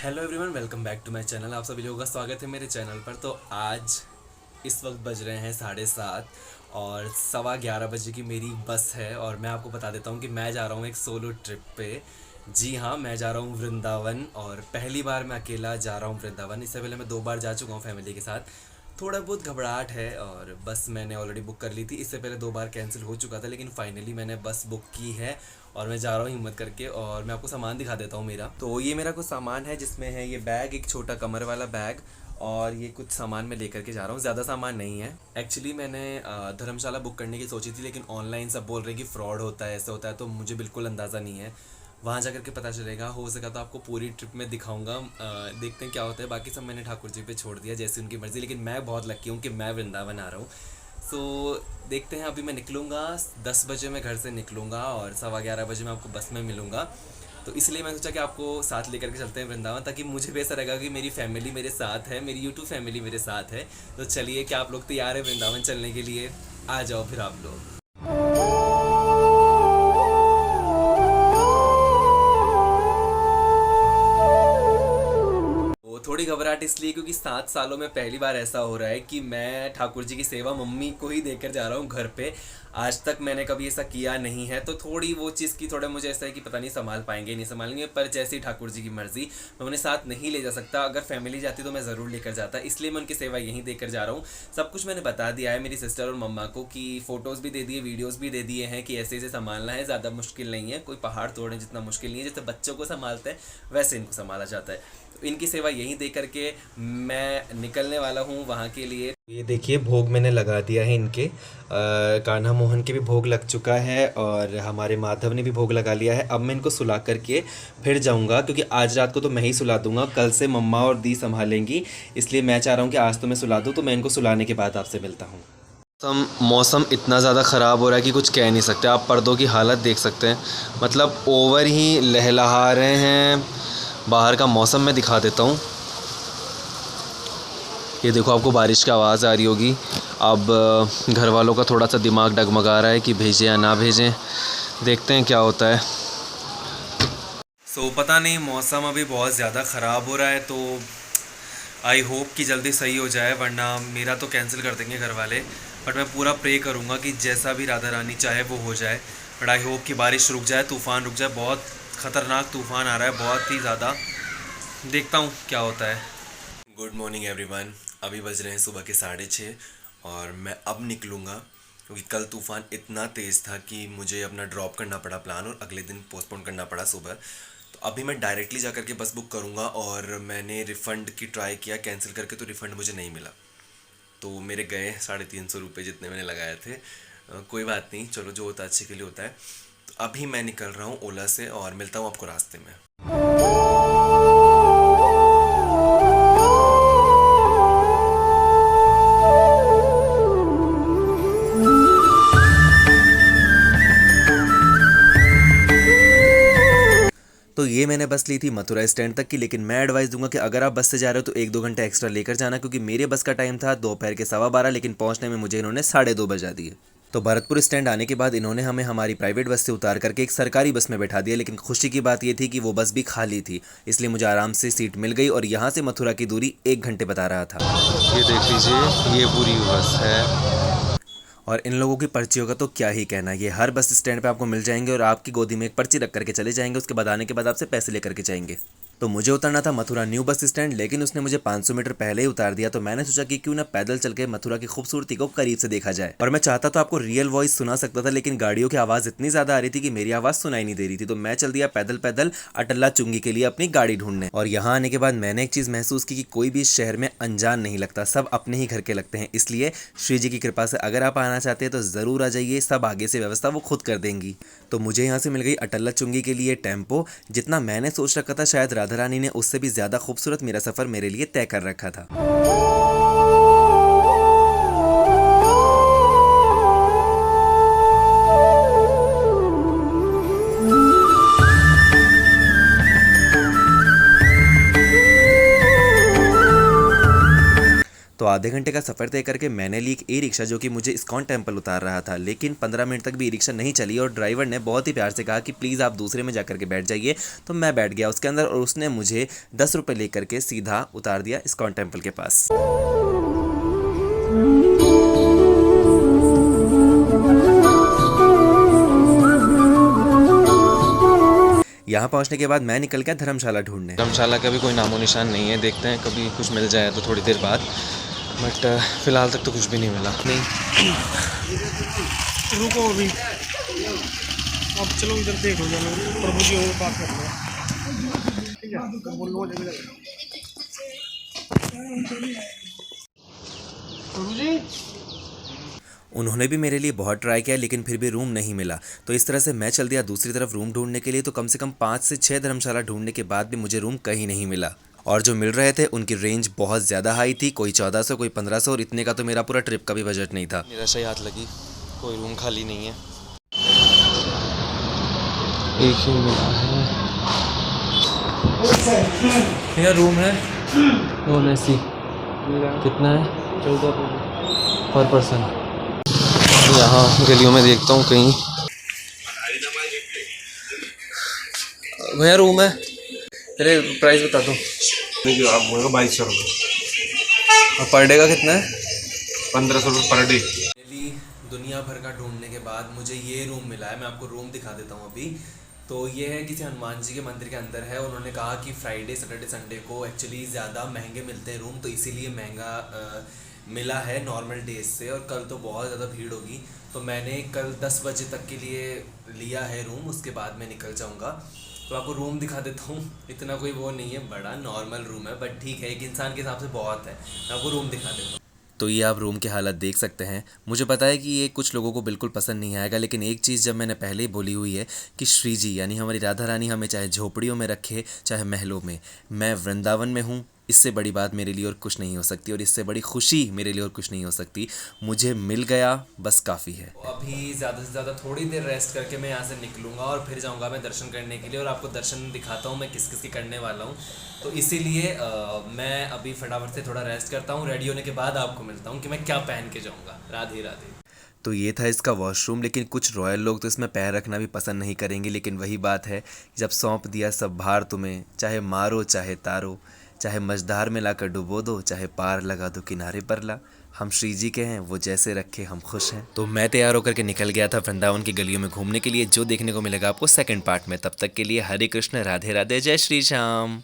Hello everyone, welcome back to my channel. आप सभी लोगों का स्वागत है मेरे चैनल पर। तो आज इस वक्त बज रहे हैं 7:30 और 11:15 बजे की मेरी बस है और मैं आपको बता देता हूँ कि मैं जा रहा हूँ एक सोलो ट्रिप पे। जी हाँ, मैं जा रहा हूँ वृंदावन और पहली बार मैं अकेला जा रहा हूँ वृंदावन। इससे पहले मैं 2 बार जा चुका हूँ फैमिली के साथ। थोड़ा बहुत घबराहट है और बस मैंने ऑलरेडी बुक कर ली थी। इससे पहले 2 बार कैंसिल हो चुका था, लेकिन फाइनली मैंने बस बुक की है और मैं जा रहा हूँ हिम्मत करके। और मैं आपको सामान दिखा देता हूँ मेरा। तो ये मेरा कुछ सामान है जिसमें है ये बैग, एक छोटा कमर वाला बैग, और ये कुछ सामान मैं लेकर के जा रहा हूँ। ज़्यादा सामान नहीं है। एक्चुअली मैंने धर्मशाला बुक करने की सोची थी, लेकिन ऑनलाइन सब बोल रहे हैं कि फ्रॉड होता है, ऐसा होता है, तो मुझे बिल्कुल अंदाज़ा नहीं है। वहाँ जा करके पता चलेगा। हो सका तो आपको पूरी ट्रिप में दिखाऊंगा। देखते हैं क्या होता है। बाकी सब मैंने ठाकुर जी पे छोड़ दिया, जैसी उनकी मर्ज़ी। लेकिन मैं बहुत लकी हूँ कि मैं वृंदावन आ रहा हूँ। सो देखते हैं। अभी मैं निकलूँगा 10 बजे, मैं घर से निकलूँगा और 11:15 बजे मैं आपको बस में मिलूँगा। तो इसलिए मैं सोचा कि आपको साथ लेकर के चलते हैं वृंदावन, ताकि मुझे भी ऐसा रहेगा कि मेरी फैमिली मेरे साथ है, मेरी यूट्यूब फैमिली मेरे साथ है। तो चलिए, क्या आप लोग तैयार हैं वृंदावन चलने के लिए? आ जाओ फिर आप लोग। वो थोड़ी घबराहट इसलिए क्योंकि 7 सालों में पहली बार ऐसा हो रहा है कि मैं ठाकुर जी की सेवा मम्मी को ही देकर जा रहा हूँ घर पे। आज तक मैंने कभी ऐसा किया नहीं है, तो थोड़ी वो चीज़ की थोड़ा मुझे ऐसा है कि पता नहीं संभाल पाएंगे नहीं संभालेंगे। पर जैसे ही ठाकुर जी की मर्ज़ी, मैं उन्हें साथ नहीं ले जा सकता। अगर फैमिली जाती तो मैं ज़रूर लेकर जाता, इसलिए मैं उनकी सेवा यहीं देकर जा रहा हूँ। सब कुछ मैंने बता दिया है मेरी सिस्टर और मम्मा को, कि फ़ोटोज़ भी दे दिए, वीडियोज़ भी दे दिए हैं कि ऐसे ऐसे संभालना है। ज़्यादा मुश्किल नहीं है, कोई पहाड़ तोड़ने जितना मुश्किल नहीं है। जैसे बच्चों को संभालते हैं वैसे इनको संभाला जाता है। तो इनकी सेवा यहीं दे करके मैं निकलने वाला हूँ वहाँ के लिए। ये देखिए, भोग मैंने लगा दिया है इनके। कान्हा मोहन के भी भोग लग चुका है और हमारे माधव ने भी भोग लगा लिया है। अब मैं इनको सुला करके फिर जाऊँगा, क्योंकि आज रात को तो मैं ही सुला दूँगा, कल से मम्मा और दी संभालेंगी। इसलिए मैं चाह रहा हूँ कि आज तो मैं सुला दूँ। तो मैं इनको सुलाने के बाद आपसे मिलता हूँ। मौसम इतना ज़्यादा ख़राब हो रहा है कि कुछ कह नहीं सकते। आप पर्दों की हालत देख सकते हैं, मतलब ओवर ही लहलहा रहे हैं। बाहर का मौसम मैं दिखा देता हूँ। ये देखो, आपको बारिश की आवाज़ आ रही होगी। अब घर वालों का थोड़ा सा दिमाग डगमगा रहा है कि भेजें या ना भेजें। देखते हैं क्या होता है। पता नहीं, मौसम अभी बहुत ज़्यादा ख़राब हो रहा है, तो आई होप कि जल्दी सही हो जाए, वरना मेरा तो कैंसिल कर देंगे घर वाले। बट मैं पूरा प्रे करूँगा कि जैसा भी राधा रानी चाहे वो हो जाए। बट आई होप कि बारिश रुक जाए, तूफ़ान रुक जाए। बहुत ख़तरनाक तूफ़ान आ रहा है, बहुत ही ज़्यादा। देखता हूँ क्या होता है। Good morning everyone. अभी बज रहे हैं सुबह के 6:30 और मैं अब निकलूँगा, क्योंकि कल तूफ़ान इतना तेज़ था कि मुझे अपना ड्रॉप करना पड़ा प्लान और अगले दिन पोस्टपोन करना पड़ा सुबह। तो अभी मैं डायरेक्टली जा करके बस बुक करूँगा। और मैंने रिफ़ंड की ट्राई किया कैंसिल करके, तो रिफ़ंड मुझे नहीं मिला। तो मेरे गए 350 रुपये जितने मैंने लगाए थे। कोई बात नहीं, चलो, जो होता है अच्छे के लिए होता है। तो अभी मैं निकल रहा हूँ ओला से और मिलता हूँ आपको रास्ते में। तो ये मैंने बस ली थी मथुरा स्टैंड तक की, लेकिन मैं एडवाइस दूंगा कि अगर आप बस से जा रहे हो तो 1-2 घंटे एक्स्ट्रा लेकर जाना, क्योंकि मेरे बस का टाइम था दोपहर के 12:15, लेकिन पहुंचने में मुझे इन्होंने 2:30 बजा दिए। तो भरतपुर स्टैंड आने के बाद इन्होंने हमें हमारी प्राइवेट बस से उतार करके एक सरकारी बस में बैठा दिया, लेकिन खुशी की बात ये थी कि वो बस भी खाली थी, इसलिए मुझे आराम से सीट मिल गई। और यहाँ से मथुरा की दूरी 1 घंटे बता रहा था। ये देख लीजिए, ये पूरी बस है। और इन लोगों की पर्चियों का तो क्या ही कहना। ये हर बस स्टैंड पे आपको मिल जाएंगे और आपकी गोदी में एक पर्ची रख करके चले जाएंगे। उसके बाद आने के बाद आपसे पैसे लेकर के जाएंगे। तो मुझे उतरना था मथुरा न्यू बस स्टैंड, लेकिन उसने मुझे 500 मीटर पहले ही उतार दिया। तो मैंने सोचा कि क्यों ना पैदल चल के मथुरा की खूबसूरती को करीब से देखा जाए। और मैं चाहता तो आपको रियल वॉइस सुना सकता था, लेकिन गाड़ियों की आवाज़ इतनी ज़्यादा आ रही थी कि मेरी आवाज़ सुनाई नहीं दे रही थी। तो मैं चल दिया पैदल पैदल अटल्ला चुंगी के लिए अपनी गाड़ी ढूंढने। और यहाँ आने के बाद मैंने एक चीज़ महसूस की कि कोई भी इस शहर में अनजान नहीं लगता, सब अपने ही घर के लगते हैं। इसलिए श्री जी की कृपा से अगर आप आना चाहते हैं तो ज़रूर आ जाइए। सब आगे से व्यवस्था वो खुद कर देंगी। तो मुझे यहाँ से मिल गई अटल्ला चुंगी के लिए टेम्पो। जितना मैंने सोच रखा था, शायद राधा रानी ने उससे भी ज़्यादा खूबसूरत मेरा सफ़र मेरे लिए तय कर रखा था। तो आधे घंटे का सफ़र तय करके मैंने ली एक ई रिक्शा जो कि मुझे इस्कॉन टेम्पल उतार रहा था, लेकिन 15 मिनट तक भी ई रिक्शा नहीं चली और ड्राइवर ने बहुत ही प्यार से कहा कि प्लीज़ आप दूसरे में जा कर के बैठ जाइए। तो मैं बैठ गया उसके अंदर और उसने मुझे 10 रुपये ले करके सीधा उतार दिया इस्कॉन टेम्पल के पास। यहाँ पहुँचने के बाद मैं निकल गया धर्मशाला ढूंढने। धर्मशाला का भी कोई नामो निशान नहीं है, देखते हैं कभी कुछ मिल जाए तो थोड़ी देर बाद, बट फ़िलहाल तक तो कुछ भी नहीं मिला। नहीं रुको अभी, अब चलो इधर देखो जाना, प्रभु जी और बात कर लो, ठीक है? बोलो प्रभु जी। उन्होंने भी मेरे लिए बहुत ट्राई किया लेकिन फिर भी रूम नहीं मिला, तो इस तरह से मैं चल दिया दूसरी तरफ रूम ढूंढने के लिए। तो कम से कम 5 से 6 धर्मशाला ढूंढने के बाद भी मुझे रूम कहीं नहीं मिला, और जो मिल रहे थे उनकी रेंज बहुत ज़्यादा हाई थी, कोई 1400 कोई 1500, और इतने का तो मेरा पूरा ट्रिप का भी बजट नहीं था। निराशा ही हाथ लगी, कोई रूम खाली नहीं है, एक ही मिला है। यह रूम है नॉन एसी, कितना है? 14 पर पर्सन। यहाँ गलियों में देखता हूँ कहीं भैया रूम है, तेरे प्राइस बता दो। देखिए आप बोलेगा 2200 रुपये, और पर डे का कितना है? 1500 रुपये पर डे। दुनिया भर का ढूंढने के बाद मुझे ये रूम मिला है। मैं आपको रूम दिखा देता हूँ अभी। तो ये है किसी हनुमान जी के मंदिर के अंदर है। उन्होंने कहा कि फ्राइडे सैटरडे संडे को एक्चुअली ज़्यादा महंगे मिलते हैं रूम, तो इसीलिए महंगा मिला है नॉर्मल डेज से, और कल तो बहुत ज़्यादा भीड़ होगी। तो मैंने कल 10 बजे तक के लिए लिया है रूम, उसके बाद मैं निकल जाऊँगा। तो आपको रूम दिखा देता हूँ। इतना कोई वो नहीं है, बड़ा नॉर्मल रूम है, बट ठीक है, एक इंसान के हिसाब से बहुत है। मैं आपको रूम दिखा देता हूँ। तो ये आप रूम की हालत देख सकते हैं। मुझे पता है कि ये कुछ लोगों को बिल्कुल पसंद नहीं आएगा, लेकिन एक चीज़ जब मैंने पहले ही बोली हुई है कि श्री जी यानी हमारी राधा रानी हमें चाहे झोपड़ियों में रखे चाहे महलों में, मैं वृंदावन में हूँ, इससे बड़ी बात मेरे लिए और कुछ नहीं हो सकती, और इससे बड़ी खुशी मेरे लिए और कुछ नहीं हो सकती। मुझे मिल गया, बस काफ़ी है। अभी ज़्यादा से ज़्यादा थोड़ी देर रेस्ट करके मैं यहाँ से निकलूँगा और फिर जाऊँगा मैं दर्शन करने के लिए, और आपको दर्शन दिखाता हूँ मैं किस किस की करने वाला हूँ। तो इसीलिए मैं अभी फटाफट से थोड़ा रेस्ट करता हूँ, रेडी होने के बाद आपको मिलता हूँ कि मैं क्या पहन के जाऊँगा। राधे राधे। तो ये था इसका वॉशरूम, लेकिन कुछ रॉयल लोग तो इसमें पैर रखना भी पसंद नहीं करेंगे, लेकिन वही बात है, जब सौंप दिया सब भार तुम्हें, चाहे मारो चाहे तारो, चाहे मझधार में लाकर डुबो दो, चाहे पार लगा दो किनारे पर ला, हम श्री जी के हैं, वो जैसे रखे हम खुश हैं। तो मैं तैयार होकर के निकल गया था वृंदावन की गलियों में घूमने के लिए, जो देखने को मिलेगा आपको सेकंड पार्ट में। तब तक के लिए हरे कृष्ण, राधे राधे, जय श्री श्याम।